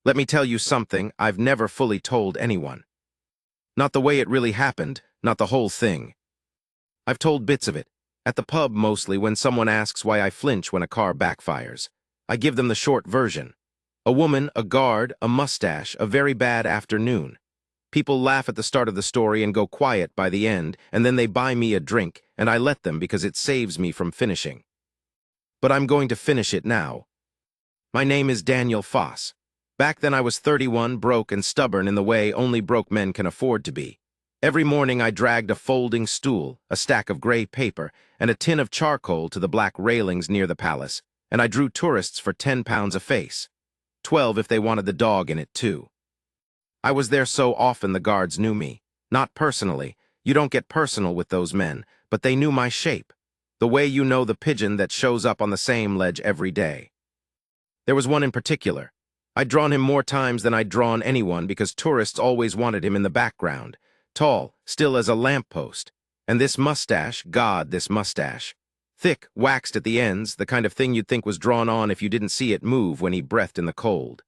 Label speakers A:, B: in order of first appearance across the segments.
A: Let me tell you something I've never fully told anyone. Not the way it really happened, not the whole thing. I've told bits of it, at the pub mostly when someone asks why I flinch when a car backfires. I give them the short version. A woman, a guard, a mustache, a very bad afternoon. People laugh at the start of the story and go quiet by the end, and then they buy me a drink, and I let them because it saves me from finishing. But I'm going to finish it now. My name is Daniel Foss. Back then I was 31, broke and stubborn in the way only broke men can afford to be. Every morning I dragged a folding stool, a stack of gray paper, and a tin of charcoal to the black railings near the palace, and I drew tourists for 10 pounds a face. 12 if they wanted the dog in it too. I was there so often the guards knew me. Not personally. You don't get personal with those men, but they knew my shape. The way you know the pigeon that shows up on the same ledge every day. There was one in particular. I'd drawn him more times than I'd drawn anyone because tourists always wanted him in the background. Tall, still as a lamppost. And this mustache, God, this mustache. Thick, waxed at the ends, the kind of thing you'd think was drawn on if you didn't see it move when he breathed in the cold.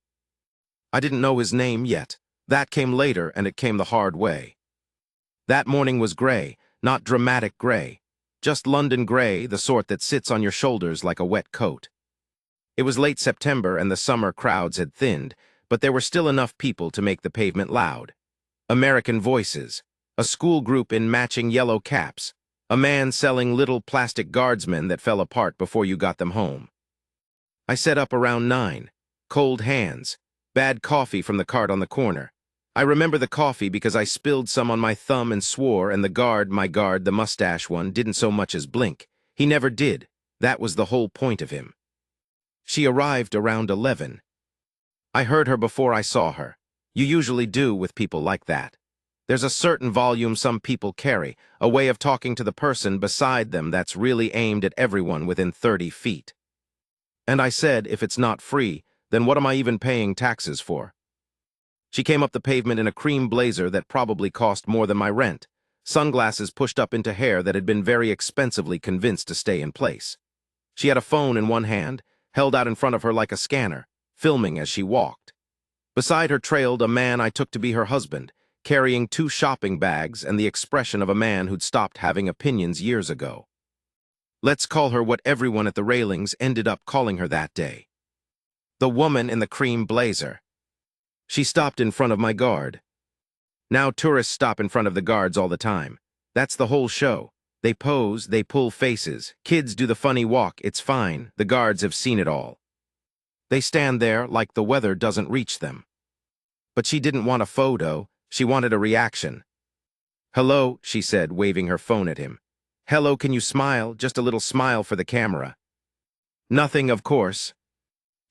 A: I didn't know his name yet. That came later, and it came the hard way. That morning was gray, not dramatic gray. Just London gray, the sort that sits on your shoulders like a wet coat. It was late September and the summer crowds had thinned, but there were still enough people to make the pavement loud. American voices, a school group in matching yellow caps, a man selling little plastic guardsmen that fell apart before you got them home. I set up around 9, cold hands, bad coffee from the cart on the corner. I remember the coffee because I spilled some on my thumb and swore, and the guard, my guard, the mustache one, didn't so much as blink. He never did. That was the whole point of him. She arrived around 11. I heard her before I saw her. You usually do with people like that. There's a certain volume some people carry, a way of talking to the person beside them that's really aimed at everyone within 30 feet. And I said, if it's not free, then what am I even paying taxes for? She came up the pavement in a cream blazer that probably cost more than my rent, sunglasses pushed up into hair that had been very expensively convinced to stay in place. She had a phone in one hand, held out in front of her like a scanner, filming as she walked. Beside her trailed a man I took to be her husband, carrying 2 shopping bags and the expression of a man who'd stopped having opinions years ago. Let's call her what everyone at the railings ended up calling her that day. The woman in the cream blazer. She stopped in front of my guard. Now tourists stop in front of the guards all the time. That's the whole show. They pose, they pull faces, kids do the funny walk, it's fine, the guards have seen it all. They stand there like the weather doesn't reach them. But she didn't want a photo, she wanted a reaction. Hello, she said, waving her phone at him. Hello, can you smile? Just a little smile for the camera. Nothing, of course.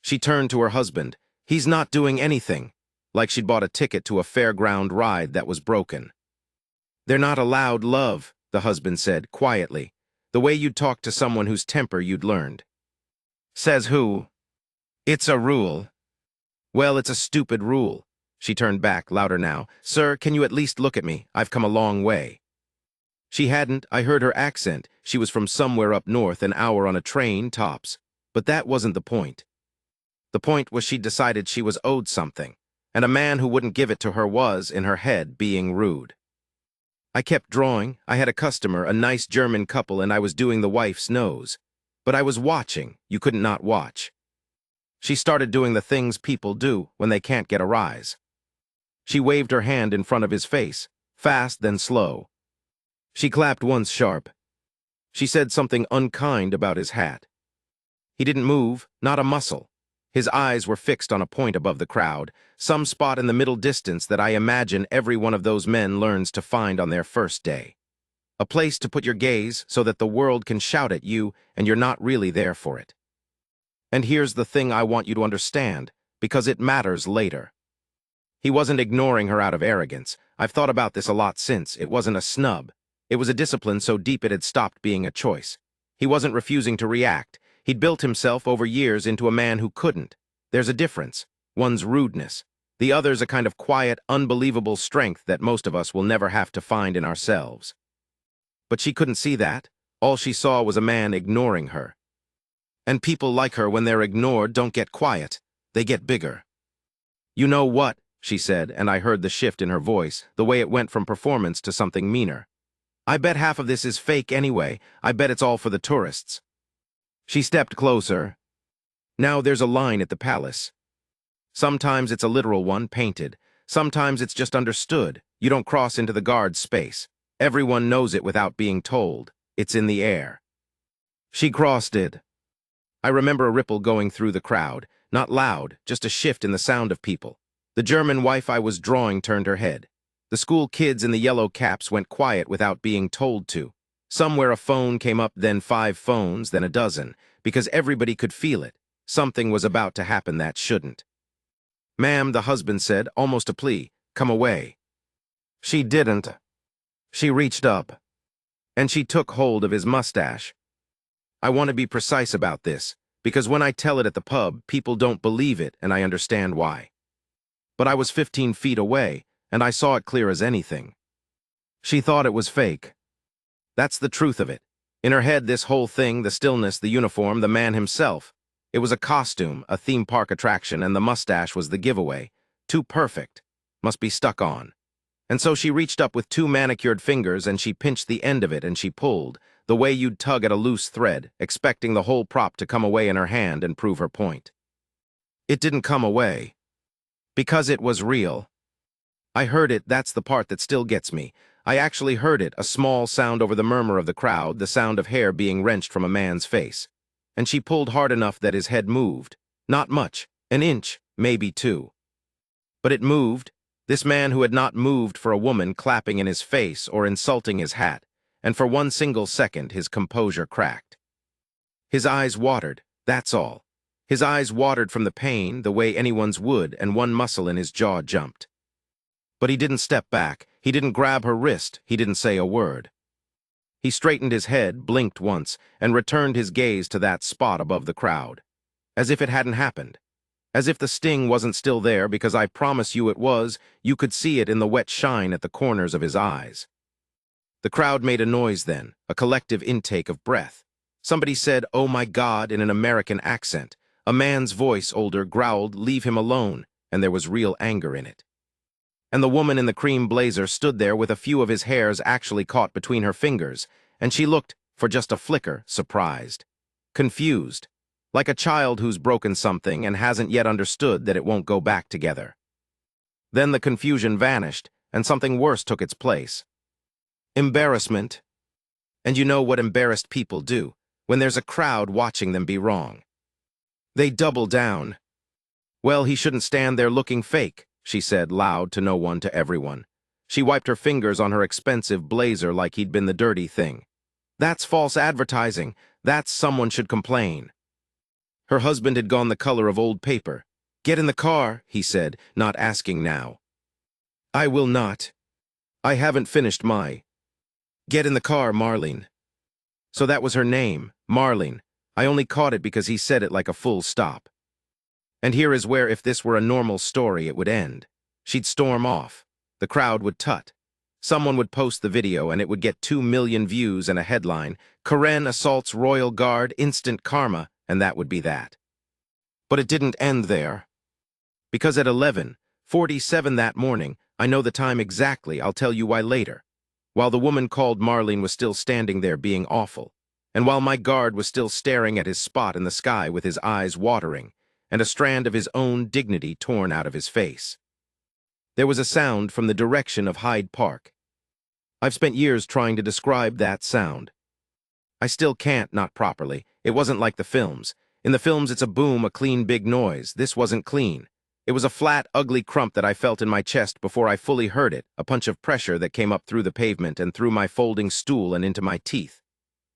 A: She turned to her husband. He's not doing anything. Like she'd bought a ticket to a fairground ride that was broken. They're not allowed love, the husband said, quietly, the way you'd talk to someone whose temper you'd learned. Says who? It's a rule. Well, it's a stupid rule. She turned back, louder now. Sir, can you at least look at me? I've come a long way. She hadn't. I heard her accent. She was from somewhere up north, an hour on a train, tops. But that wasn't the point. The point was she'd decided she was owed something, and a man who wouldn't give it to her was, in her head, being rude. I kept drawing. I had a customer, a nice German couple, and I was doing the wife's nose. But I was watching. You couldn't not watch. She started doing the things people do when they can't get a rise. She waved her hand in front of his face, fast then slow. She clapped once sharp. She said something unkind about his hat. He didn't move, not a muscle. His eyes were fixed on a point above the crowd, some spot in the middle distance that I imagine every one of those men learns to find on their first day. A place to put your gaze so that the world can shout at you and you're not really there for it. And here's the thing I want you to understand, because it matters later. He wasn't ignoring her out of arrogance. I've thought about this a lot since. It wasn't a snub. It was a discipline so deep it had stopped being a choice. He wasn't refusing to react. He'd built himself over years into a man who couldn't. There's a difference. One's rudeness. The other's a kind of quiet, unbelievable strength that most of us will never have to find in ourselves. But she couldn't see that. All she saw was a man ignoring her. And people like her, when they're ignored, don't get quiet. They get bigger. "You know what?" she said, and I heard the shift in her voice, the way it went from performance to something meaner. "I bet half of this is fake anyway. I bet it's all for the tourists." She stepped closer. "Now there's a line at the palace. Sometimes it's a literal one, painted. Sometimes it's just understood. You don't cross into the guard's space. Everyone knows it without being told. It's in the air." She crossed it. I remember a ripple going through the crowd. Not loud, just a shift in the sound of people. The German wife I was drawing turned her head. The school kids in the yellow caps went quiet without being told to. Somewhere a phone came up, then 5 phones, then a dozen, because everybody could feel it. Something was about to happen that shouldn't. "Ma'am," the husband said, almost a plea, "come away." She didn't. She reached up, and she took hold of his mustache. I want to be precise about this, because when I tell it at the pub, people don't believe it, and I understand why. But I was 15 feet away, and I saw it clear as anything. She thought it was fake. That's the truth of it. In her head, this whole thing, the stillness, the uniform, the man himself, it was a costume, a theme park attraction, and the mustache was the giveaway. Too perfect. Must be stuck on. And so she reached up with 2 manicured fingers and she pinched the end of it and she pulled, the way you'd tug at a loose thread, expecting the whole prop to come away in her hand and prove her point. It didn't come away. Because it was real. I heard it, that's the part that still gets me. I actually heard it, a small sound over the murmur of the crowd, the sound of hair being wrenched from a man's face. And she pulled hard enough that his head moved. Not much, an inch, maybe 2. But it moved, this man who had not moved for a woman clapping in his face or insulting his hat, and for 1 single second his composure cracked. His eyes watered, that's all. His eyes watered from the pain, the way anyone's would, and one muscle in his jaw jumped. But he didn't step back, he didn't grab her wrist, he didn't say a word. He straightened his head, blinked once, and returned his gaze to that spot above the crowd. As if it hadn't happened. As if the sting wasn't still there, because I promise you it was. You could see it in the wet shine at the corners of his eyes. The crowd made a noise then, a collective intake of breath. Somebody said, "Oh my God," in an American accent. A man's voice, older, growled, "Leave him alone," and there was real anger in it. And the woman in the cream blazer stood there with a few of his hairs actually caught between her fingers, and she looked, for just a flicker, surprised. Confused. Like a child who's broken something and hasn't yet understood that it won't go back together. Then the confusion vanished, and something worse took its place. Embarrassment. And you know what embarrassed people do, when there's a crowd watching them be wrong. They double down. "Well, he shouldn't stand there looking fake," she said, loud to no one, to everyone. She wiped her fingers on her expensive blazer like he'd been the dirty thing. "That's false advertising. That's someone should complain." Her husband had gone the color of old paper. "Get in the car," he said, not asking now. "I will not. I haven't finished my—" "Get in the car, Marlene." So that was her name, Marlene. I only caught it because he said it like a full stop. And here is where, if this were a normal story, it would end. She'd storm off. The crowd would tut. Someone would post the video and it would get 2 million views and a headline, "Karen assaults royal guard, instant karma," and that would be that. But it didn't end there. Because at 11:47 that morning, I know the time exactly, I'll tell you why later, while the woman called Marlene was still standing there being awful, and while my guard was still staring at his spot in the sky with his eyes watering, and a strand of his own dignity torn out of his face. There was a sound from the direction of Hyde Park. I've spent years trying to describe that sound. I still can't, not properly. It wasn't like the films. In the films, it's a boom, a clean big noise. This wasn't clean. It was a flat, ugly crump that I felt in my chest before I fully heard it, a punch of pressure that came up through the pavement and through my folding stool and into my teeth.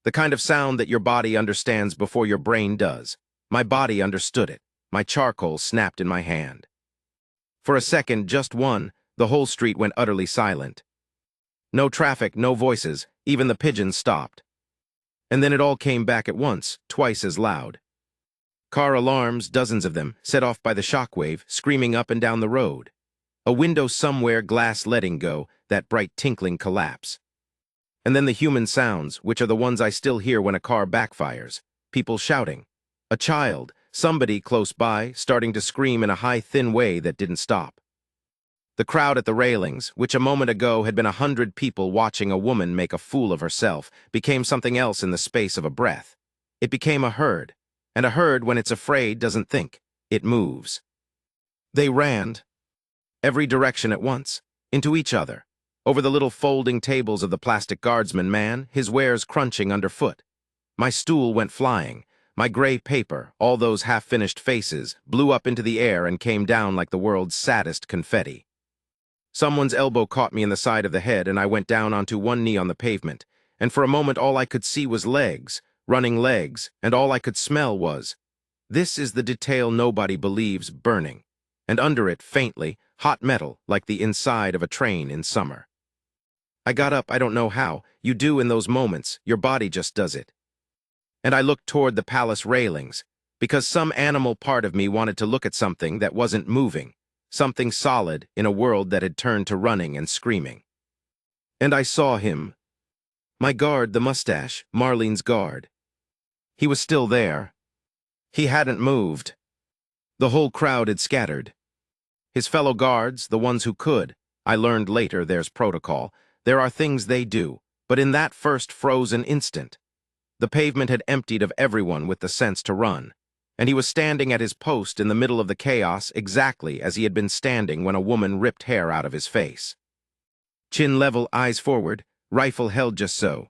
A: The kind of sound that your body understands before your brain does. My body understood it. My charcoal snapped in my hand. For a second, just one, the whole street went utterly silent. No traffic, no voices, even the pigeons stopped. And then it all came back at once, twice as loud. Car alarms, dozens of them, set off by the shockwave, screaming up and down the road. A window somewhere, glass letting go, that bright tinkling collapse. And then the human sounds, which are the ones I still hear when a car backfires. People shouting. A child, somebody close by starting to scream in a high, thin way that didn't stop. The crowd at the railings, which a moment ago had been 100 people watching a woman make a fool of herself, became something else in the space of a breath. It became a herd, and a herd, when it's afraid, doesn't think. It moves. They ran, every direction at once, into each other, over the little folding tables of the plastic guardsman man, his wares crunching underfoot. My stool went flying. My gray paper, all those half-finished faces, blew up into the air and came down like the world's saddest confetti. Someone's elbow caught me in the side of the head, and I went down onto one knee on the pavement, and for a moment all I could see was legs, running legs, and all I could smell was, "This is the detail nobody believes burning," and under it, faintly, hot metal like the inside of a train in summer. I got up, I don't know how. You do in those moments, your body just does it. And I looked toward the palace railings, because some animal part of me wanted to look at something that wasn't moving, something solid in a world that had turned to running and screaming. And I saw him. My guard, the Mustache, Marlene's guard. He was still there. He hadn't moved. The whole crowd had scattered. His fellow guards, the ones who could, I learned later there's protocol, there are things they do, but in that first frozen instant, the pavement had emptied of everyone with the sense to run, and he was standing at his post in the middle of the chaos exactly as he had been standing when a woman ripped hair out of his face. Chin level, eyes forward, rifle held just so.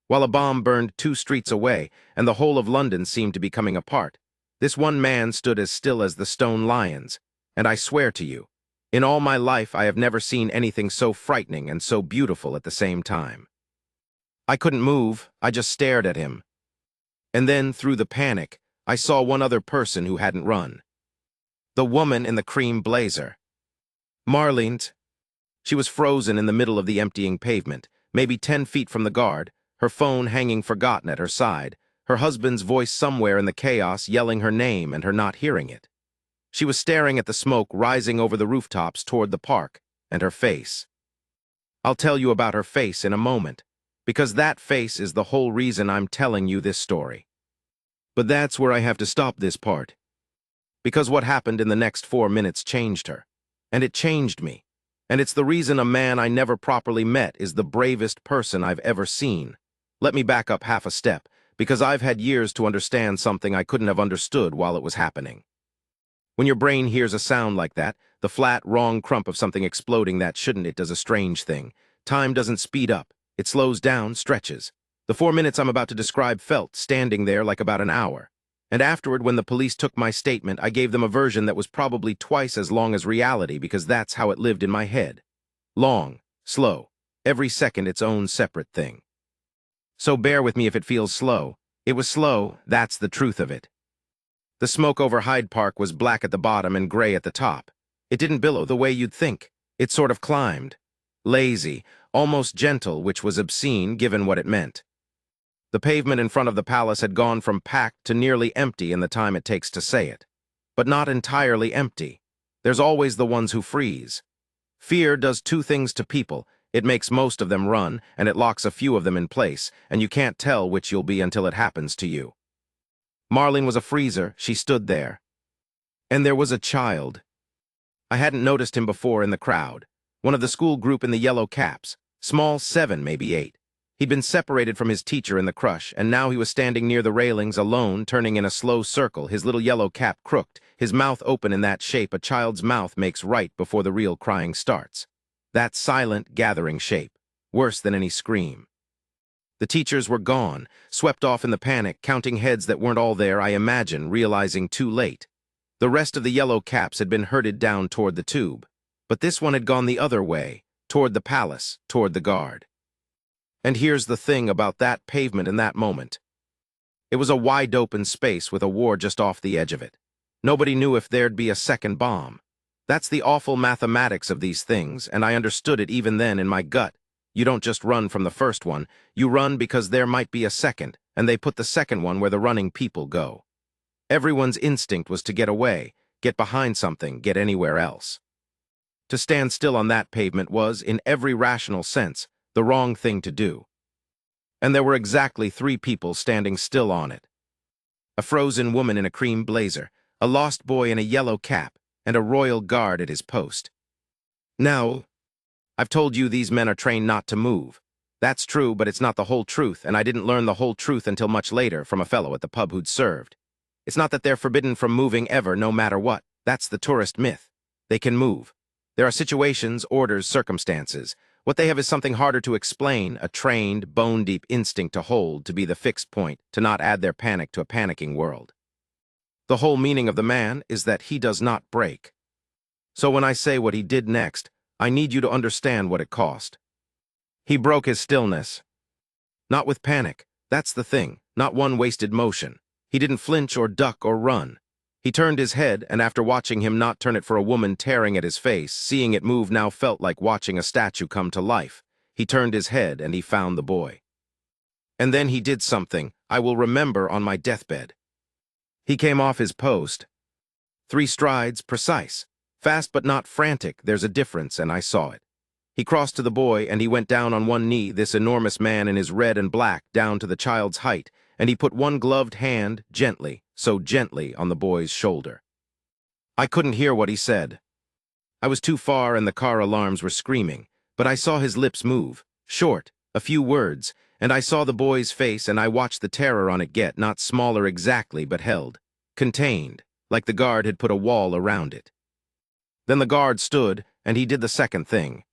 A: While a bomb burned 2 streets away and the whole of London seemed to be coming apart, this one man stood as still as the stone lions, and I swear to you, in all my life I have never seen anything so frightening and so beautiful at the same time. I couldn't move, I just stared at him. And then, through the panic, I saw one other person who hadn't run. The woman in the cream blazer. Marlene. She was frozen in the middle of the emptying pavement, maybe 10 feet from the guard, her phone hanging forgotten at her side, her husband's voice somewhere in the chaos yelling her name and her not hearing it. She was staring at the smoke rising over the rooftops toward the park, and her face. I'll tell you about her face in a moment, because that face is the whole reason I'm telling you this story. But that's where I have to stop this part. Because what happened in the next 4 minutes changed her. And it changed me. And it's the reason a man I never properly met is the bravest person I've ever seen. Let me back up half a step, because I've had years to understand something I couldn't have understood while it was happening. When your brain hears a sound like that, the flat, wrong crump of something exploding that shouldn't, it does a strange thing. Time doesn't speed up. It slows down, stretches. The 4 minutes I'm about to describe felt standing there like about an hour. And afterward, when the police took my statement, I gave them a version that was probably twice as long as reality because that's how it lived in my head. Long, slow, every second its own separate thing. So bear with me if it feels slow. It was slow, that's the truth of it. The smoke over Hyde Park was black at the bottom and gray at the top. It didn't billow the way you'd think. It sort of climbed. Lazy, almost gentle, which was obscene given what it meant. The pavement in front of the palace had gone from packed to nearly empty in the time it takes to say it. But not entirely empty. There's always the ones who freeze. Fear does 2 things to people. It makes most of them run, and it locks a few of them in place, and you can't tell which you'll be until it happens to you. Marlene was a freezer. She stood there. And there was a child. I hadn't noticed him before in the crowd. One of the school group in the yellow caps. Small 7, maybe 8. He'd been separated from his teacher in the crush, and now he was standing near the railings alone, turning in a slow circle, his little yellow cap crooked, his mouth open in that shape a child's mouth makes right before the real crying starts. That silent, gathering shape, worse than any scream. The teachers were gone, swept off in the panic, counting heads that weren't all there, I imagine, realizing too late. The rest of the yellow caps had been herded down toward the tube, but this one had gone the other way, toward the palace, toward the guard. And here's the thing about that pavement in that moment. It was a wide-open space with a war just off the edge of it. Nobody knew if there'd be a second bomb. That's the awful mathematics of these things, and I understood it even then in my gut. You don't just run from the first one, you run because there might be a second, and they put the second one where the running people go. Everyone's instinct was to get away, get behind something, get anywhere else. To stand still on that pavement was, in every rational sense, the wrong thing to do. And there were exactly 3 people standing still on it. a frozen woman in a cream blazer, a lost boy in a yellow cap, and a royal guard at his post. Now, I've told you these men are trained not to move. That's true, but it's not the whole truth, and I didn't learn the whole truth until much later from a fellow at the pub who'd served. It's not that they're forbidden from moving ever, no matter what. That's the tourist myth. They can move. There are situations, orders, circumstances. What they have is something harder to explain, a trained, bone-deep instinct to hold, to be the fixed point, to not add their panic to a panicking world. The whole meaning of the man is that he does not break. So when I say what he did next, I need you to understand what it cost. He broke his stillness. Not with panic. That's the thing. Not one wasted motion. He didn't flinch or duck or run. He turned his head, and after watching him not turn it for a woman tearing at his face, seeing it move now felt like watching a statue come to life. He turned his head, and he found the boy. And then he did something I will remember on my deathbed. He came off his post. 3 strides, precise. Fast but not frantic, there's a difference, and I saw it. He crossed to the boy, and he went down on one knee, this enormous man in his red and black, down to the child's height, and he put one gloved hand, gently, so gently, on the boy's shoulder. I couldn't hear what he said. I was too far and the car alarms were screaming, but I saw his lips move, short, a few words, and I saw the boy's face and I watched the terror on it get not smaller exactly but held, contained, like the guard had put a wall around it. Then the guard stood, and he did the second thing.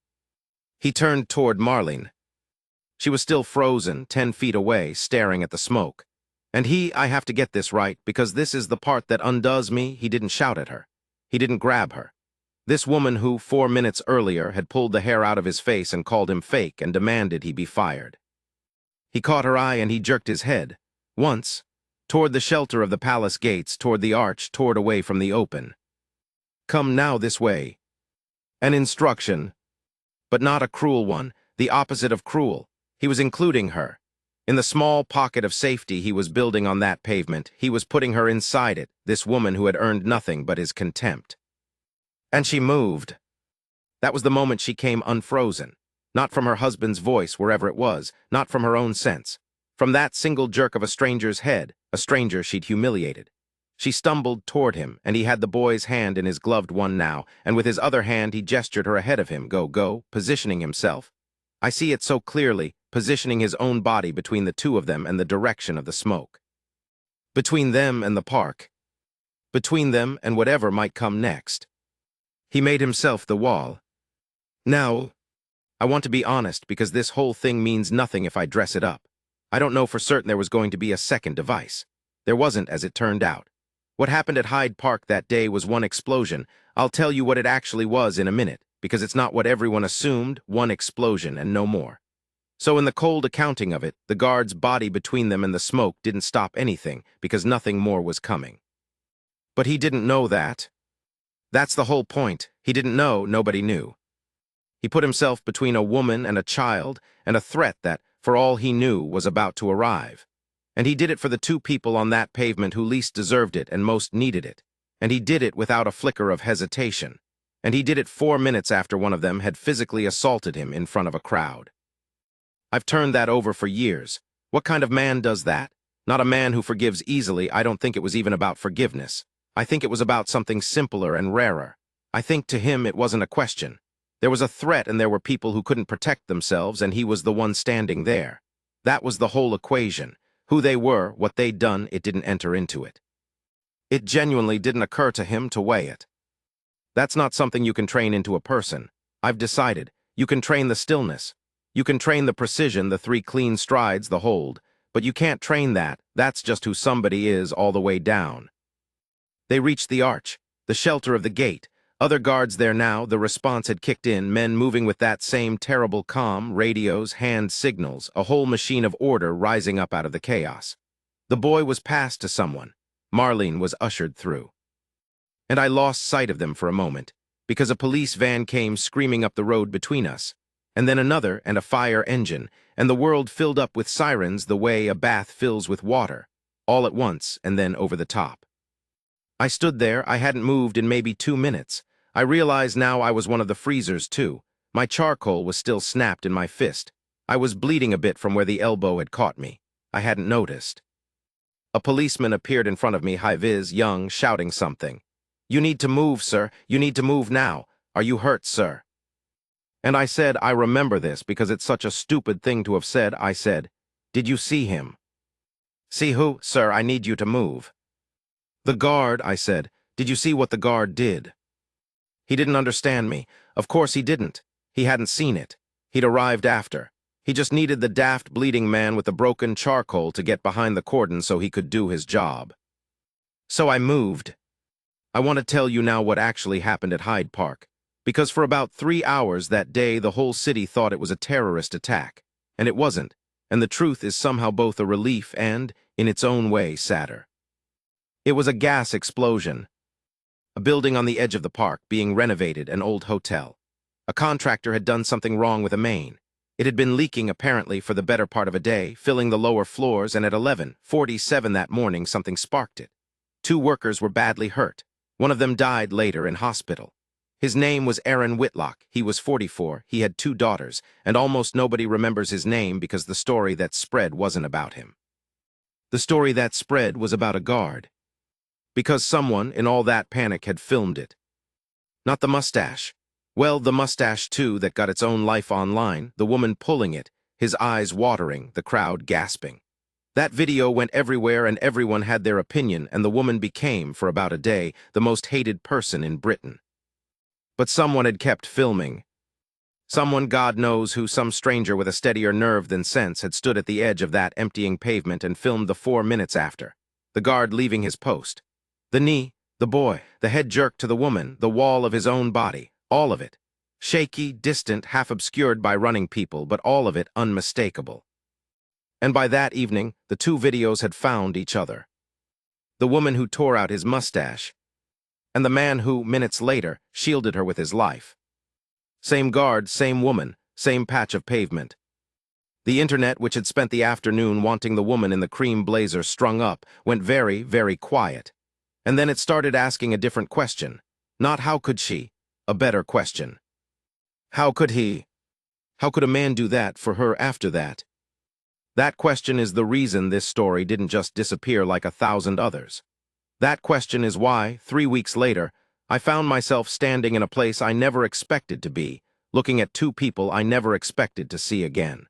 A: He turned toward Marlene. She was still frozen, 10 feet away, staring at the smoke. And I have to get this right, because this is the part that undoes me, he didn't shout at her. He didn't grab her. This woman who, 4 minutes earlier, had pulled the hair out of his face and called him fake and demanded he be fired. He caught her eye and he jerked his head, once, toward the shelter of the palace gates, toward the arch, toward away from the open. Come now this way. An instruction, but not a cruel one, the opposite of cruel. He was including her. In the small pocket of safety he was building on that pavement, he was putting her inside it, this woman who had earned nothing but his contempt. And she moved. That was the moment she came unfrozen. Not from her husband's voice, wherever it was, not from her own sense. From that single jerk of a stranger's head, a stranger she'd humiliated. She stumbled toward him, and he had the boy's hand in his gloved one now, and with his other hand he gestured her ahead of him, go, positioning himself. I see it so clearly, positioning his own body between the two of them and the direction of the smoke. Between them and the park. Between them and whatever might come next. He made himself the wall. Now, I want to be honest, because this whole thing means nothing if I dress it up. I don't know for certain there was going to be a second device. There wasn't, as it turned out. What happened at Hyde Park that day was one explosion. I'll tell you what it actually was in a minute, because it's not what everyone assumed, one explosion and no more. So in the cold accounting of it, the guard's body between them and the smoke didn't stop anything, because nothing more was coming. But he didn't know that. That's the whole point. He didn't know, nobody knew. He put himself between a woman and a child, and a threat that, for all he knew, was about to arrive. And he did it for the 2 people on that pavement who least deserved it and most needed it. And he did it without a flicker of hesitation. And he did it 4 minutes after one of them had physically assaulted him in front of a crowd. I've turned that over for years. What kind of man does that? Not a man who forgives easily. I don't think it was even about forgiveness. I think it was about something simpler and rarer. I think to him it wasn't a question. There was a threat and there were people who couldn't protect themselves, and he was the one standing there. That was the whole equation. Who they were, what they'd done, it didn't enter into it. It genuinely didn't occur to him to weigh it. That's not something you can train into a person. I've decided. You can train the stillness. You can train the precision, the 3 clean strides, the hold. But you can't train that. That's just who somebody is all the way down. They reached the arch, the shelter of the gate. Other guards there now, the response had kicked in, men moving with that same terrible calm, radios, hand signals, a whole machine of order rising up out of the chaos. The boy was passed to someone. Marlene was ushered through. And I lost sight of them for a moment, because a police van came screaming up the road between us, and then another and a fire engine, and the world filled up with sirens the way a bath fills with water, all at once and then over the top. I stood there. I hadn't moved in maybe 2 minutes. I realized now I was one of the freezers, too. My charcoal was still snapped in my fist. I was bleeding a bit from where the elbow had caught me. I hadn't noticed. A policeman appeared in front of me, high-vis, young, shouting something. "You need to move, sir. You need to move now. Are you hurt, sir?" And I said, I remember this because it's such a stupid thing to have said. I said, "Did you see him?" "See who? Sir, I need you to move." "The guard," I said. "Did you see what the guard did?" He didn't understand me. Of course he didn't. He hadn't seen it. He'd arrived after. He just needed the daft, bleeding man with the broken charcoal to get behind the cordon so he could do his job. So I moved. I want to tell you now what actually happened at Hyde Park, because for about 3 hours that day the whole city thought it was a terrorist attack, and it wasn't, and the truth is somehow both a relief and, in its own way, sadder. It was a gas explosion. A building on the edge of the park being renovated, an old hotel. A contractor had done something wrong with a main. It had been leaking apparently for the better part of a day, filling the lower floors, and at 11:47 that morning something sparked it. 2 workers were badly hurt. One of them died later in hospital. His name was Aaron Whitlock. He was 44, he had 2 daughters, and almost nobody remembers his name because the story that spread wasn't about him. The story that spread was about a guard. Because someone, in all that panic, had filmed it. Not the mustache. Well, the mustache too that got its own life online, the woman pulling it, his eyes watering, the crowd gasping. That video went everywhere and everyone had their opinion, and the woman became, for about a day, the most hated person in Britain. But someone had kept filming. Someone, God knows who, some stranger with a steadier nerve than sense, had stood at the edge of that emptying pavement and filmed the 4 minutes after. The guard leaving his post. The knee, the boy, the head jerk to the woman, the wall of his own body, all of it. Shaky, distant, half obscured by running people, but all of it unmistakable. And by that evening, the 2 videos had found each other. The woman who tore out his mustache, and the man who, minutes later, shielded her with his life. Same guard, same woman, same patch of pavement. The internet, which had spent the afternoon wanting the woman in the cream blazer strung up, went very, very quiet. And then it started asking a different question. Not how could she, a better question. How could he? How could a man do that for her after that? That question is the reason this story didn't just disappear like 1,000 others. That question is why, 3 weeks later, I found myself standing in a place I never expected to be, looking at 2 people I never expected to see again.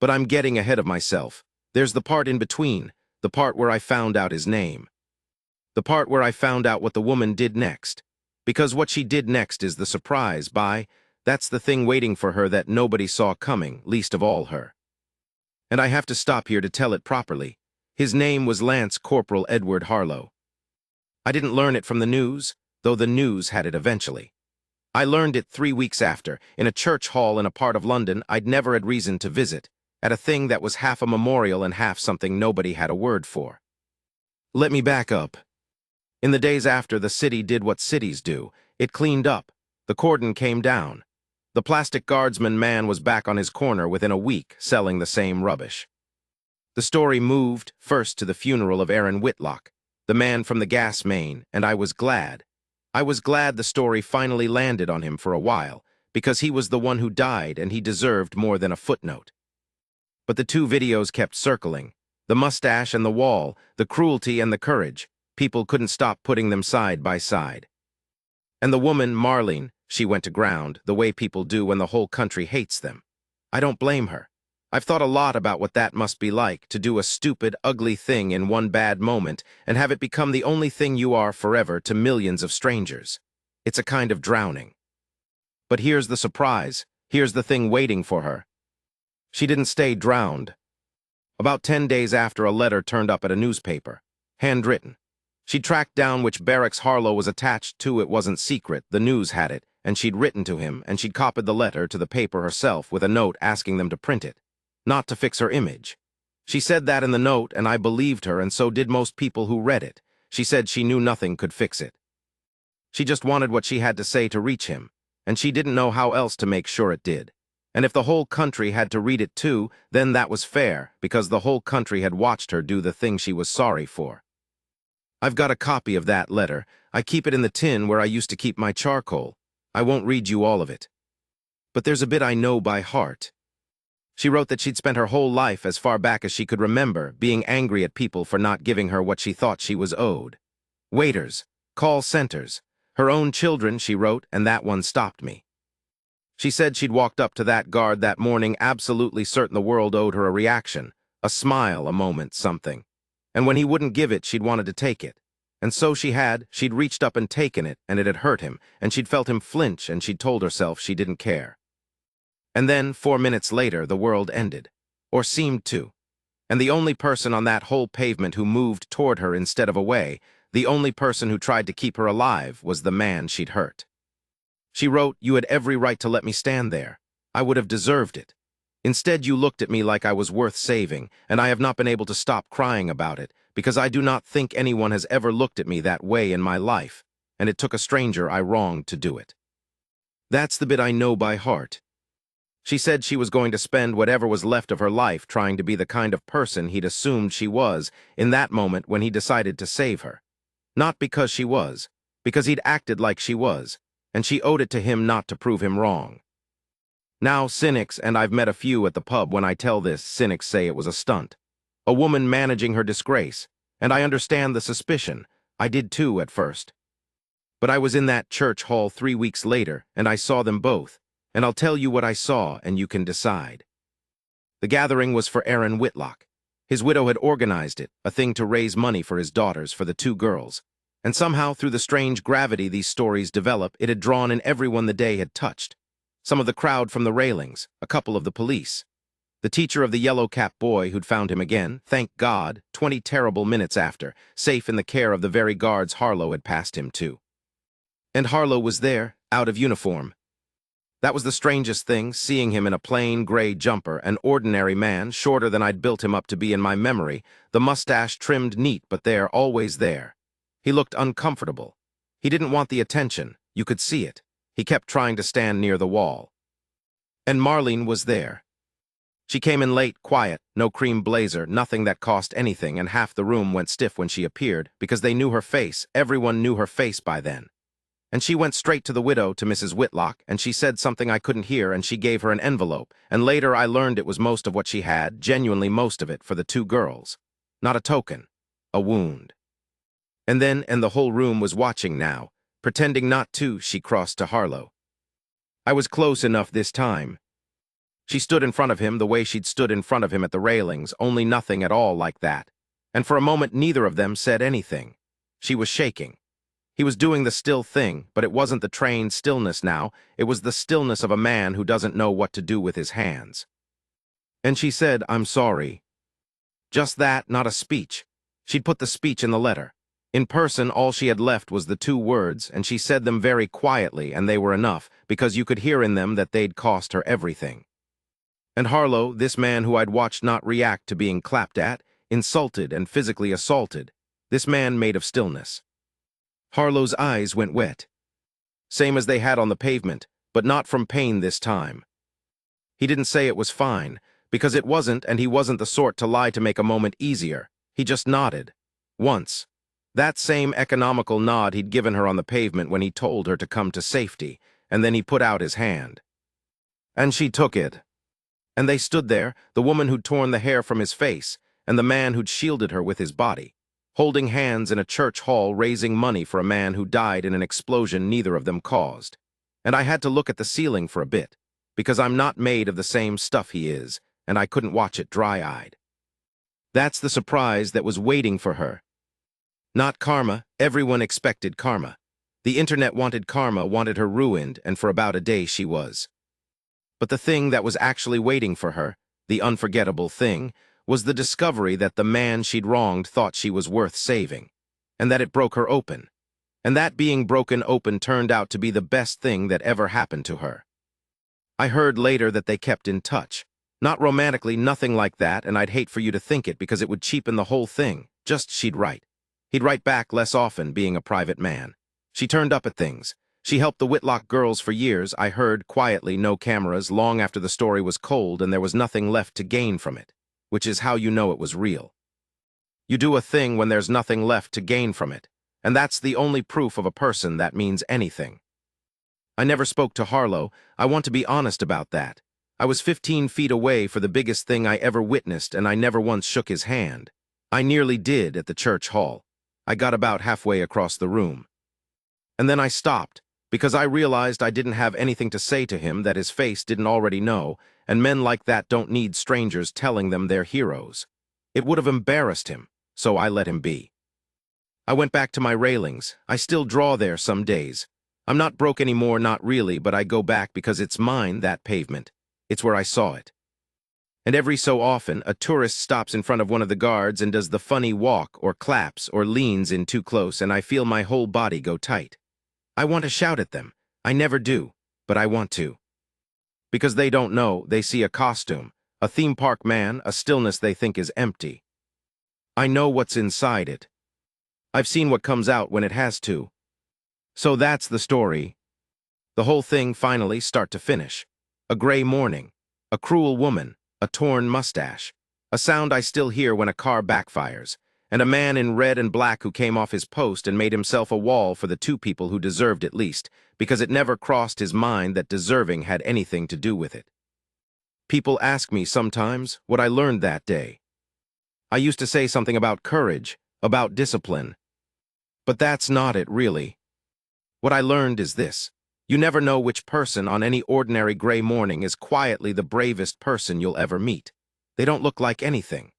A: But I'm getting ahead of myself. There's the part in between, the part where I found out his name. The part where I found out what the woman did next. Because what she did next is the surprise. That's the thing waiting for her that nobody saw coming, least of all her. And I have to stop here to tell it properly. His name was Lance Corporal Edward Harlow. I didn't learn it from the news, though the news had it eventually. I learned it 3 weeks after, in a church hall in a part of London I'd never had reason to visit, at a thing that was half a memorial and half something nobody had a word for. Let me back up. In the days after, the city did what cities do. It cleaned up. The cordon came down. The plastic guardsman man was back on his corner within a week, selling the same rubbish. The story moved, first to the funeral of Aaron Whitlock, the man from the gas main, and I was glad. I was glad the story finally landed on him for a while, because he was the one who died and he deserved more than a footnote. But the 2 videos kept circling. The mustache and the wall, the cruelty and the courage. People couldn't stop putting them side by side. And the woman, Marlene, she went to ground, the way people do when the whole country hates them. I don't blame her. I've thought a lot about what that must be like, to do a stupid, ugly thing in one bad moment and have it become the only thing you are forever to millions of strangers. It's a kind of drowning. But here's the surprise. Here's the thing waiting for her. She didn't stay drowned. About 10 days after, a letter turned up at a newspaper. Handwritten. She tracked down which barracks Harlow was attached to. It wasn't secret, the news had it, and she'd written to him, and she'd copied the letter to the paper herself with a note asking them to print it, not to fix her image. She said that in the note, and I believed her, and so did most people who read it. She said she knew nothing could fix it. She just wanted what she had to say to reach him, and she didn't know how else to make sure it did. And if the whole country had to read it too, then that was fair, because the whole country had watched her do the thing she was sorry for. I've got a copy of that letter. I keep it in the tin where I used to keep my charcoal. I won't read you all of it. But there's a bit I know by heart. She wrote that she'd spent her whole life, as far back as she could remember, being angry at people for not giving her what she thought she was owed. Waiters, call centers, her own children, she wrote, and that one stopped me. She said she'd walked up to that guard that morning absolutely certain the world owed her a reaction, a smile, a moment, something. And when he wouldn't give it, she'd wanted to take it. And so she'd reached up and taken it, and it had hurt him, and she'd felt him flinch, and she'd told herself she didn't care. And then, 4 minutes later, the world ended. Or seemed to. And the only person on that whole pavement who moved toward her instead of away, the only person who tried to keep her alive, was the man she'd hurt. She wrote, "You had every right to let me stand there. I would have deserved it. Instead, you looked at me like I was worth saving, and I have not been able to stop crying about it, because I do not think anyone has ever looked at me that way in my life, and it took a stranger I wronged to do it." That's the bit I know by heart. She said she was going to spend whatever was left of her life trying to be the kind of person he'd assumed she was in that moment when he decided to save her. Not because she was, because he'd acted like she was, and she owed it to him not to prove him wrong. Now cynics, and I've met a few at the pub when I tell this, cynics say it was a stunt. A woman managing her disgrace, and I understand the suspicion. I did too at first. But I was in that church hall 3 weeks later, and I saw them both, and I'll tell you what I saw, and you can decide. The gathering was for Aaron Whitlock. His widow had organized it, a thing to raise money for his daughters, for the 2 girls. And somehow, through the strange gravity these stories develop, it had drawn in everyone the day had touched. Some of the crowd from the railings, a couple of the police. The teacher of the yellow-capped boy who'd found him again, thank God, 20 terrible minutes after, safe in the care of the very guards Harlow had passed him to. And Harlow was there, out of uniform. That was the strangest thing, seeing him in a plain gray jumper, an ordinary man, shorter than I'd built him up to be in my memory, the mustache trimmed neat but there, always there. He looked uncomfortable. He didn't want the attention, you could see it. He kept trying to stand near the wall. And Marlene was there. She came in late, quiet, no cream blazer, nothing that cost anything, and half the room went stiff when she appeared, because they knew her face, everyone knew her face by then. And she went straight to the widow, to Mrs. Whitlock, and she said something I couldn't hear, and she gave her an envelope, and later I learned it was most of what she had, genuinely most of it, for the 2 girls. Not a token, a wound. And the whole room was watching now, pretending not to, she crossed to Harlow. I was close enough this time. She stood in front of him the way she'd stood in front of him at the railings, only nothing at all like that. And for a moment neither of them said anything. She was shaking. He was doing the still thing, but it wasn't the trained stillness now, it was the stillness of a man who doesn't know what to do with his hands. And she said, "I'm sorry." Just that, not a speech. She'd put the speech in the letter. In person, all she had left was the 2 words, and she said them very quietly, and they were enough, because you could hear in them that they'd cost her everything. And Harlow, this man who I'd watched not react to being clapped at, insulted and physically assaulted, this man made of stillness. Harlow's eyes went wet. Same as they had on the pavement, but not from pain this time. He didn't say it was fine, because it wasn't, and he wasn't the sort to lie to make a moment easier. He just nodded. Once. That same economical nod he'd given her on the pavement when he told her to come to safety, and then he put out his hand. And she took it. And they stood there, the woman who'd torn the hair from his face, and the man who'd shielded her with his body, holding hands in a church hall raising money for a man who died in an explosion neither of them caused. And I had to look at the ceiling for a bit, because I'm not made of the same stuff he is, and I couldn't watch it dry-eyed. That's the surprise that was waiting for her. Not karma, everyone expected karma. The internet wanted karma, wanted her ruined, and for about a day she was. But the thing that was actually waiting for her, the unforgettable thing, was the discovery that the man she'd wronged thought she was worth saving, and that it broke her open. And that being broken open turned out to be the best thing that ever happened to her. I heard later that they kept in touch. Not romantically, nothing like that, and I'd hate for you to think it because it would cheapen the whole thing. Just she'd write. He'd write back less often, being a private man. She turned up at things. She helped the Whitlock girls for years, I heard, quietly, no cameras, long after the story was cold and there was nothing left to gain from it, which is how you know it was real. You do a thing when there's nothing left to gain from it, and that's the only proof of a person that means anything. I never spoke to Harlow. I want to be honest about that. I was 15 feet away for the biggest thing I ever witnessed, and I never once shook his hand. I nearly did at the church hall. I got about halfway across the room. And then I stopped, because I realized I didn't have anything to say to him that his face didn't already know, and men like that don't need strangers telling them they're heroes. It would have embarrassed him, so I let him be. I went back to my railings. I still draw there some days. I'm not broke anymore, not really, but I go back because it's mine, that pavement. It's where I saw it. And every so often, a tourist stops in front of one of the guards and does the funny walk or claps or leans in too close, and I feel my whole body go tight. I want to shout at them. I never do, but I want to. Because they don't know, they see a costume, a theme park man, a stillness they think is empty. I know what's inside it. I've seen what comes out when it has to. So that's the story. The whole thing finally, start to finish. A gray morning, a cruel woman, a torn mustache, a sound I still hear when a car backfires, and a man in red and black who came off his post and made himself a wall for the two people who deserved it least, because it never crossed his mind that deserving had anything to do with it. People ask me sometimes what I learned that day. I used to say something about courage, about discipline. But that's not it, really. What I learned is this. You never know which person on any ordinary gray morning is quietly the bravest person you'll ever meet. They don't look like anything.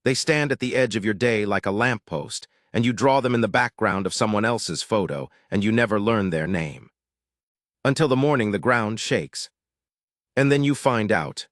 A: They stand at the edge of your day like a lamppost, and you draw them in the background of someone else's photo, and you never learn their name. Until the morning the ground shakes. And then you find out.